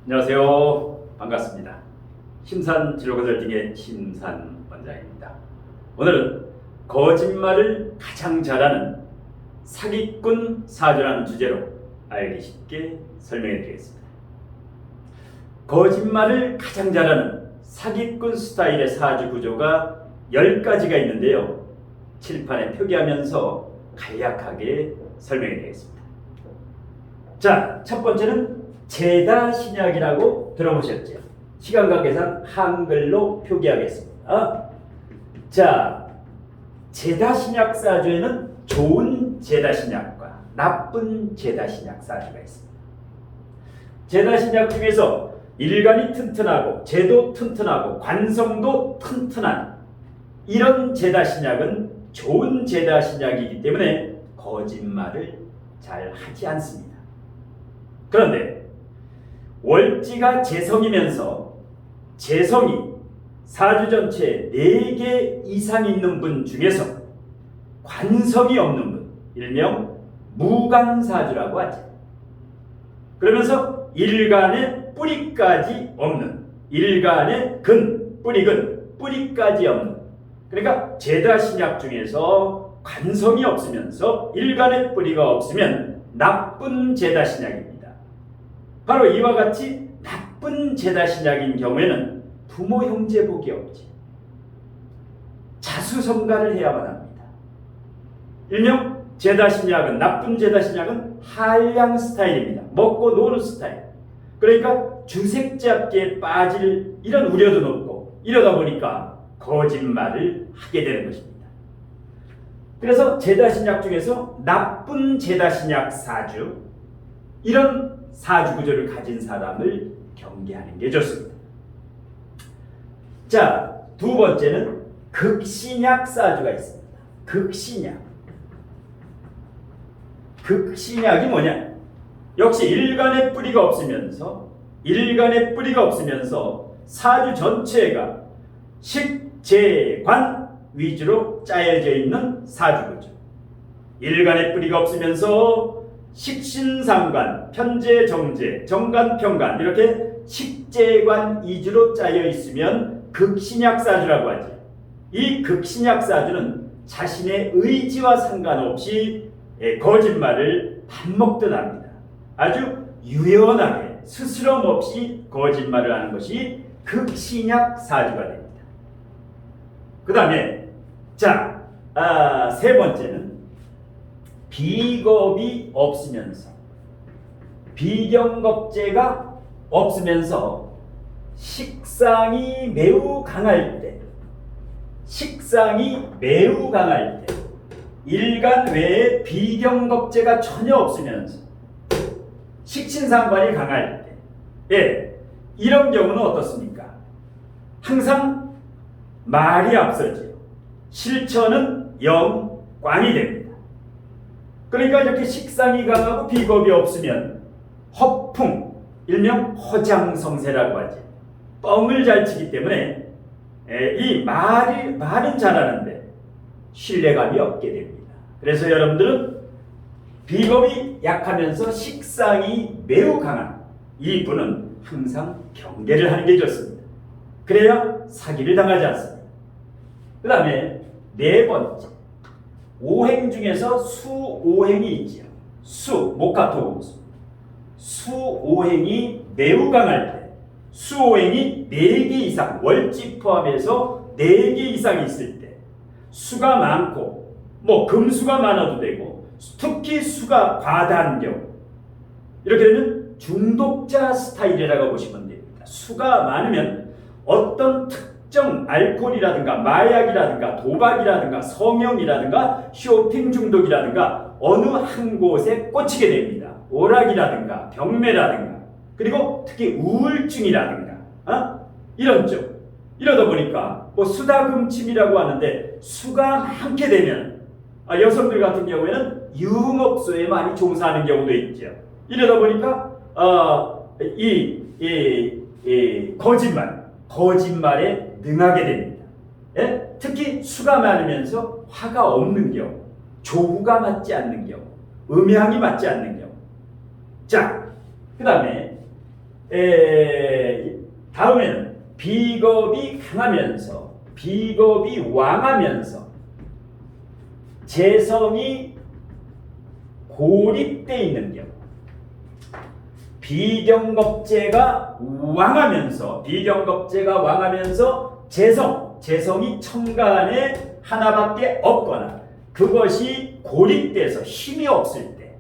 안녕하세요. 반갑습니다. 심산 진로 컨설팅의 심산 원장입니다. 오늘은 거짓말을 가장 잘하는 사기꾼 사주라는 주제로 알기 쉽게 설명해 드리겠습니다. 거짓말을 가장 잘하는 사기꾼 스타일의 사주 구조가 10가지가 있는데요. 칠판에 표기하면서 간략하게 설명해 드리겠습니다. 자, 첫 번째는 제다신약이라고 들어보셨죠? 시간 관계상 한글로 표기하겠습니다. 자, 제다신약 사주에는 좋은 제다신약과 나쁜 제다신약 사주가 있습니다. 제다신약 중에서 일간이 튼튼하고 제도 튼튼하고 관성도 튼튼한 이런 제다신약은 좋은 제다신약이기 때문에 거짓말을 잘 하지 않습니다. 그런데 월지가 재성이면서 재성이 사주 전체에 4개 이상 있는 분 중에서 관성이 없는 분, 일명 무관사주라고 하죠. 그러면서 일간에 뿌리까지 없는, 일간에 뿌리까지 없는, 그러니까 제다신약 중에서 관성이 없으면서 일간에 뿌리가 없으면 나쁜 제다신약입니다. 바로 이와 같이 나쁜 제다신약인 경우에는 부모 형제 복이 없지. 자수성가를 해야만 합니다. 일명 제다신약은, 나쁜 제다신약은 한량 스타일입니다. 먹고 노는 스타일. 그러니까 주색잡기에 빠질 이런 우려도 높고, 이러다 보니까 거짓말을 하게 되는 것입니다. 그래서 제다신약 중에서 나쁜 제다신약 사주, 이런 사주 구조를 가진 사람을 경계하는 게 좋습니다. 자, 두 번째는 극신약 사주가 있습니다. 극신약이 뭐냐? 역시 일간의 뿌리가 없으면서 사주 전체가 식재관 위주로 짜여져 있는 사주 구조. 일간의 뿌리가 없으면서 식신상관, 편재, 정재, 정관, 편관 이렇게 식재관 위주로 짜여 있으면 극신약 사주라고 하죠. 이 극신약 사주는 자신의 의지와 상관없이 거짓말을 밥 먹듯 합니다. 아주 유연하게 스스럼 없이 거짓말을 하는 것이 극신약 사주가 됩니다. 그 다음에 세 번째는 비겁이 없으면서 비경겁제가 없으면서 식상이 매우 강할 때 일간 외에 비경겁제가 전혀 없으면서 식신상관이 강할 때 이런 경우는 어떻습니까? 항상 말이 앞서지요. 실천은 영광이 됩니다. 그러니까 이렇게 식상이 강하고 비겁이 없으면 허풍, 일명 허장성세라고 하지. 뻥을 잘 치기 때문에 이 말은 잘하는데 신뢰감이 없게 됩니다. 그래서 여러분들은 비겁이 약하면서 식상이 매우 강한 이 분은 항상 경계를 하는 게 좋습니다. 그래야 사기를 당하지 않습니다. 그 다음에 네 번째, 오행 중에서 수오행이 있지요. 목화토금수. 수오행이 매우 강할 때, 수오행이 4개 이상, 월지 포함해서 4개 이상이 있을 때, 수가 많고, 금수가 많아도 되고, 특히 수가 과다한 경우, 이렇게 되면 중독자 스타일이라고 보시면 됩니다. 수가 많으면 어떤 특정 알코올이라든가 마약이라든가 도박이라든가 성형이라든가 쇼핑 중독이라든가 어느 한 곳에 꽂히게 됩니다. 오락이라든가 병매라든가 그리고 특히 우울증이라든가 이런 쪽. 이러다 보니까 수다금침이라고 하는데 수가 많게 되면 여성들 같은 경우에는 유흥업소에 많이 종사하는 경우도 있죠. 이러다 보니까 거짓말에 능하게 됩니다. 특히 수가 많으면서 화가 없는 경우, 조후가 맞지 않는 경우, 음양이 맞지 않는 경우. 자, 그 다음에 다음에는 비겁이 강하면서 비겁이 왕하면서 재성이 고립되어 있는 경우, 비경겁제가 왕하면서 재성이 천간에 하나밖에 없거나 그것이 고립돼서 힘이 없을 때,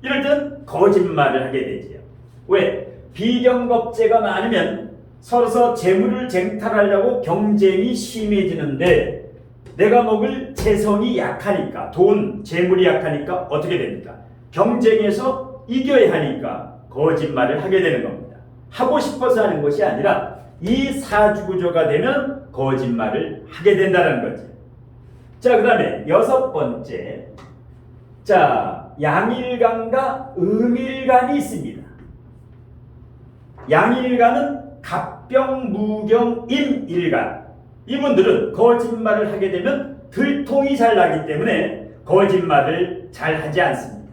이럴 땐 거짓말을 하게 되지요. 왜? 비경겁제가 많으면 서로서 재물을 쟁탈하려고 경쟁이 심해지는데 내가 먹을 재성이 약하니까, 돈, 재물이 약하니까 어떻게 됩니까? 경쟁에서 이겨야 하니까 거짓말을 하게 되는 겁니다. 하고 싶어서 하는 것이 아니라 이 사주구조가 되면 거짓말을 하게 된다는 거죠. 자, 그 다음에 6번째. 자, 양일간과 음일간이 있습니다. 양일간은 갑병, 무경, 임일간. 이분들은 거짓말을 하게 되면 들통이 잘 나기 때문에 거짓말을 잘 하지 않습니다.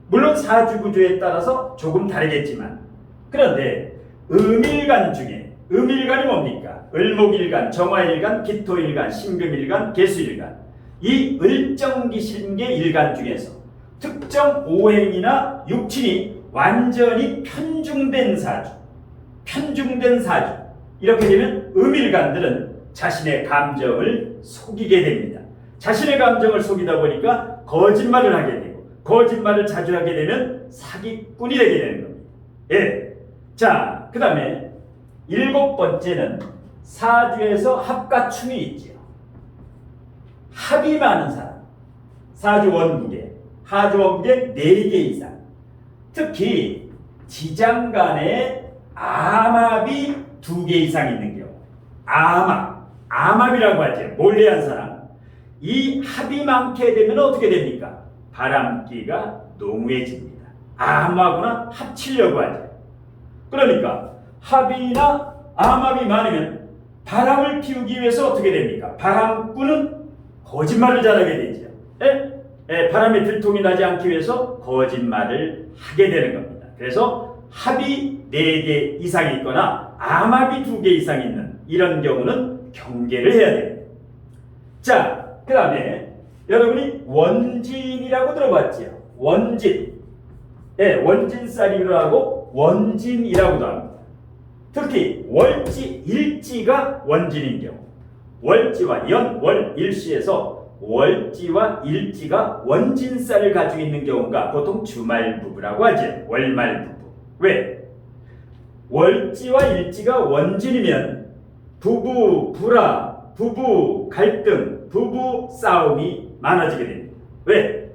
물론 사주구조에 따라서 조금 다르겠지만, 그런데 음일간 중에, 음일간이 뭡니까? 을목일간, 정화일간, 기토일간, 신금일간, 개수일간. 이 을정기신계 일간 중에서 특정 오행이나 육친이 완전히 편중된 사주, 이렇게 되면 음일간들은 자신의 감정을 속이게 됩니다. 자신의 감정을 속이다 보니까 거짓말을 하게 되고, 거짓말을 자주 하게 되면 사기꾼이 되게 되는 겁니다. 예. 자, 그 다음에 7번째는 사주에서 합가충이 있죠. 합이 많은 사람, 사주 원국에, 하주 원국에 4개 이상, 특히 지장간에 암합이 2개 이상 있는 경우, 암합이라고 하죠. 몰래한 사람. 이 합이 많게 되면 어떻게 됩니까? 바람기가 농후해집니다. 암하고나 합치려고 하죠. 그러니까 합이나 암합이 많으면 바람을 피우기 위해서 어떻게 됩니까? 바람꾼은 거짓말을 잘하게 되죠. 바람에 들통이 나지 않기 위해서 거짓말을 하게 되는 겁니다. 그래서 합이 4개 이상 있거나 암합이 2개 이상 있는 이런 경우는 경계를 해야 됩니다. 자, 그 다음에 여러분이 원진이라고 들어봤죠? 원진. 원진살이기도 하고 원진이라고도 합니다. 특히 월지, 일지가 원진인 경우, 월지와 연, 월, 일시에서 월지와 일지가 원진살을 가지고 있는 경우가 보통 주말부부라고 하죠. 월말부부. 왜? 월지와 일지가 원진이면 부부 불화, 부부 갈등, 부부 싸움이 많아지게 됩니다. 왜?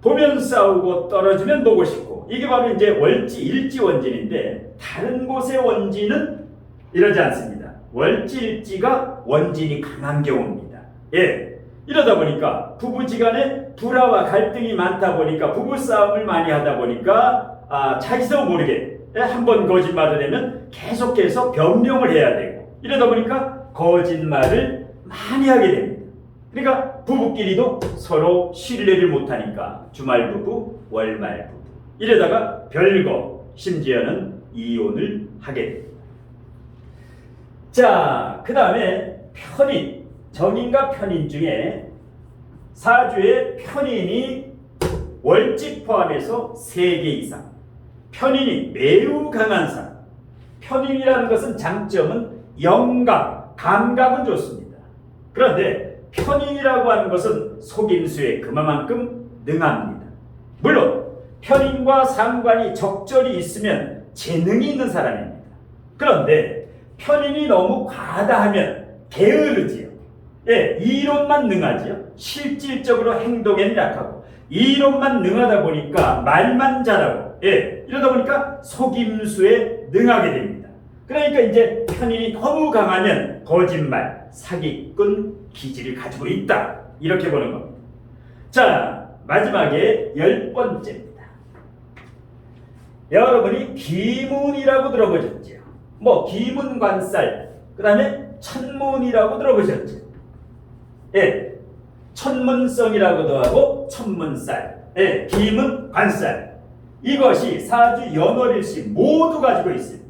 보면 싸우고 떨어지면 보고 싶고, 이게 바로 이제 월지, 일지 원진인데 다른 곳의 원진은 이러지 않습니다. 월지, 일지가 원진이 강한 경우입니다. 예. 이러다 보니까 부부지간에 불화와 갈등이 많다 보니까 부부싸움을 많이 하다 보니까 자기도 모르게 한번 거짓말을 하면 계속해서 변명을 해야 되고, 이러다 보니까 거짓말을 많이 하게 됩니다. 그러니까 부부끼리도 서로 신뢰를 못하니까 주말부부, 월말부부, 이러다가 별거 심지어는 이혼을 하게 됩니다. 자, 그 다음에 편인, 정인과 편인 중에 사주의 편인이 월지 포함해서 3개 이상, 편인이 매우 강한 사람. 편인이라는 것은 장점은 영감, 감각은 좋습니다. 그런데 편인이라고 하는 것은 속임수에 그만큼 능합니다. 물론 편인과 상관이 적절히 있으면 재능이 있는 사람입니다. 그런데 편인이 너무 과다하면 게으르지요. 예, 이론만 능하지요. 실질적으로 행동에는 약하고, 이론만 능하다 보니까 말만 잘하고, 예, 이러다 보니까 속임수에 능하게 됩니다. 그러니까 이제 편인이 너무 강하면 거짓말, 사기꾼 기질을 가지고 있다, 이렇게 보는 겁니다. 자, 마지막에 10번째입니다. 여러분이 기문이라고 들어보셨죠? 기문관살, 그 다음에 천문이라고 들어보셨죠? 예, 천문성이라고도 하고 천문살, 예, 기문관살. 이것이 사주 연월일시 모두 가지고 있을 때,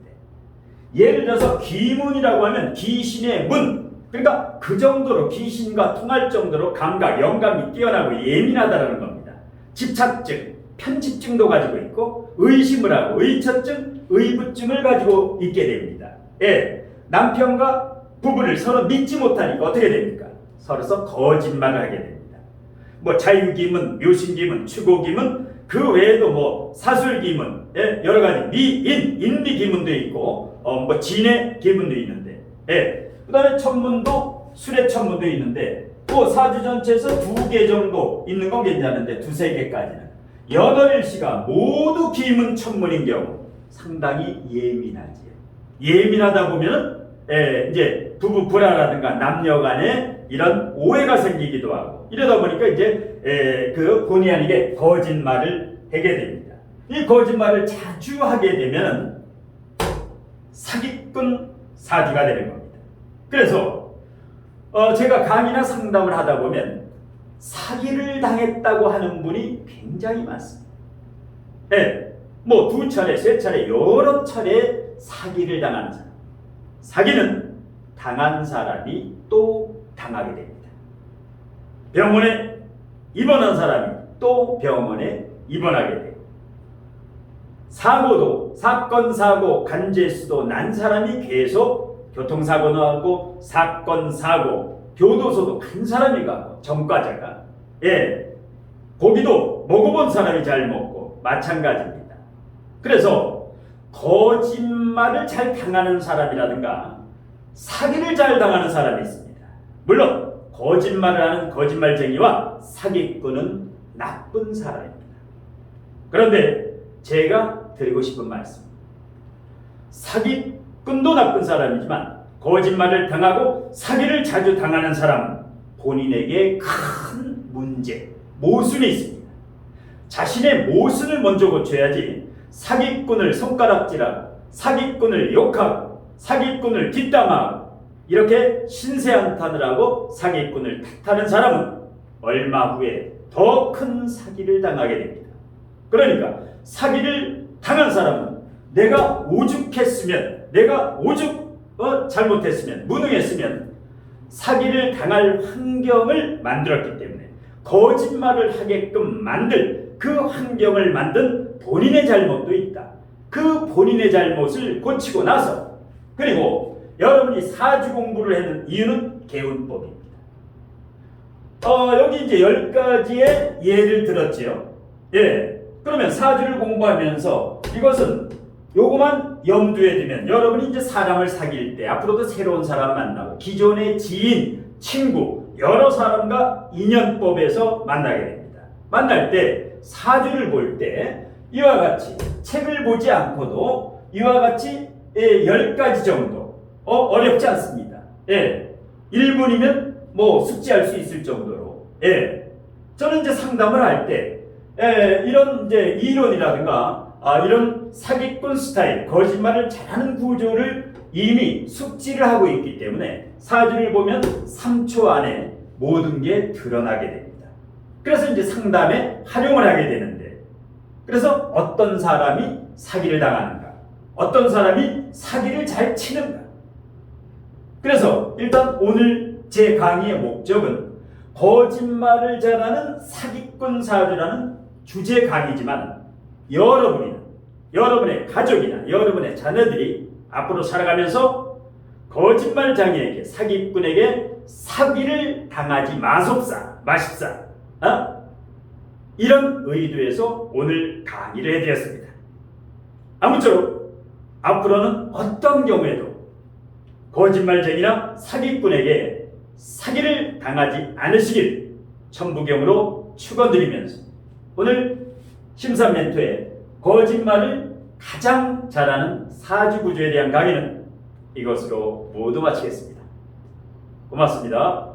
예를 들어서 귀문이라고 하면 귀신의 문, 그러니까 그 정도로 귀신과 통할 정도로 감각, 영감이 뛰어나고 예민하다는 겁니다. 집착증, 편집증도 가지고 있고, 의심을 하고 의처증, 의부증을 가지고 있게 됩니다. 예, 남편과 부부를 서로 믿지 못하니까 어떻게 됩니까? 서로서 거짓말을 하게 됩니다. 뭐 자유기문, 묘신기문, 추고기문, 그 외에도 뭐 사술기문, 예, 여러 가지 미인, 인미기문도 있고, 뭐 진의 기문도 있는데, 예, 그 다음에 천문도 술의 천문도 있는데, 또 사주 전체에서 2개 정도 있는 건 괜찮은데 2~3개까지는 연월일시가 모두 기문 천문인 경우 상당히 예민하지요. 예민하다 보면은 이제 부부 불화라든가 남녀 간에 이런 오해가 생기기도 하고, 이러다 보니까 이제 그 본의 아니게 거짓말을 하게 됩니다. 이 거짓말을 자주 하게 되면 사기꾼 사주가 되는 겁니다. 그래서 제가 강의나 상담을 하다 보면 사기를 당했다고 하는 분이 굉장히 많습니다. 네, 뭐 2차례, 3차례, 여러 차례 사기를 당하는 사람. 사기는 당한 사람이 또 당하게 됩니다. 병원에 입원한 사람이 또 병원에 입원하게 돼요. 사고도, 사건, 사고, 간제수도 난 사람이 계속 교통사고 나고, 사건, 사고, 교도소도 간 사람이 가고, 전과자가, 예, 고기도 먹어본 사람이 잘 먹고 마찬가지입니다. 그래서 거짓말을 잘 당하는 사람이라든가 사기를 잘 당하는 사람이 있습니다. 물론 거짓말을 하는 거짓말쟁이와 사기꾼은 나쁜 사람입니다. 그런데 제가 드리고 싶은 말씀, 사기꾼도 나쁜 사람이지만 거짓말을 당하고 사기를 자주 당하는 사람은 본인에게 큰 문제, 모순이 있습니다. 자신의 모순을 먼저 고쳐야지 사기꾼을 손가락질하고 사기꾼을 욕하고 사기꾼을 뒷담화하고 이렇게 신세한탄을 하고 사기꾼을 탓하는 사람은 얼마 후에 더 큰 사기를 당하게 됩니다. 그러니까 사기를 당한 사람은 내가 오죽했으면, 내가 잘못했으면, 무능했으면 사기를 당할 환경을 만들었기 때문에 거짓말을 하게끔 만들 그 환경을 만든 본인의 잘못도 있다. 그 본인의 잘못을 고치고 나서, 그리고 여러분이 사주 공부를 하는 이유는 개운법입니다. 여기 이제 10가지의 예를 들었지요. 예. 그러면 사주를 공부하면서 이것은 요거만 염두에 두면 여러분이 이제 사람을 사귈 때 앞으로도 새로운 사람 만나고 기존의 지인, 친구, 여러 사람과 인연법에서 만나게 됩니다. 만날 때 사주를 볼 때 이와 같이 책을 보지 않고도 이와 같이 10가지 정도 어렵지 않습니다. 예. 1분이면 뭐 숙지할 수 있을 정도로, 예. 저는 이제 상담을 할 때 이런 이제 이론이라든가 이런 사기꾼 스타일, 거짓말을 잘하는 구조를 이미 숙지를 하고 있기 때문에 사주를 보면 3초 안에 모든 게 드러나게 됩니다. 그래서 이제 상담에 활용을 하게 되는데, 그래서 어떤 사람이 사기를 당하는가, 어떤 사람이 사기를 잘 치는가. 그래서 일단 오늘 제 강의의 목적은 거짓말을 잘하는 사기꾼 사주라는 주제 강의지만, 여러분이나 여러분의 가족이나 여러분의 자녀들이 앞으로 살아가면서 거짓말장애에게, 사기꾼에게 사기를 당하지 마십사, 이런 의도에서 오늘 강의를 해드렸습니다. 아무쪼록 앞으로는 어떤 경우에도 거짓말쟁이나 사기꾼에게 사기를 당하지 않으시길 천부경으로 축원드리면서 오늘 심산멘토의 거짓말을 가장 잘하는 사주구조에 대한 강의는 이것으로 모두 마치겠습니다. 고맙습니다.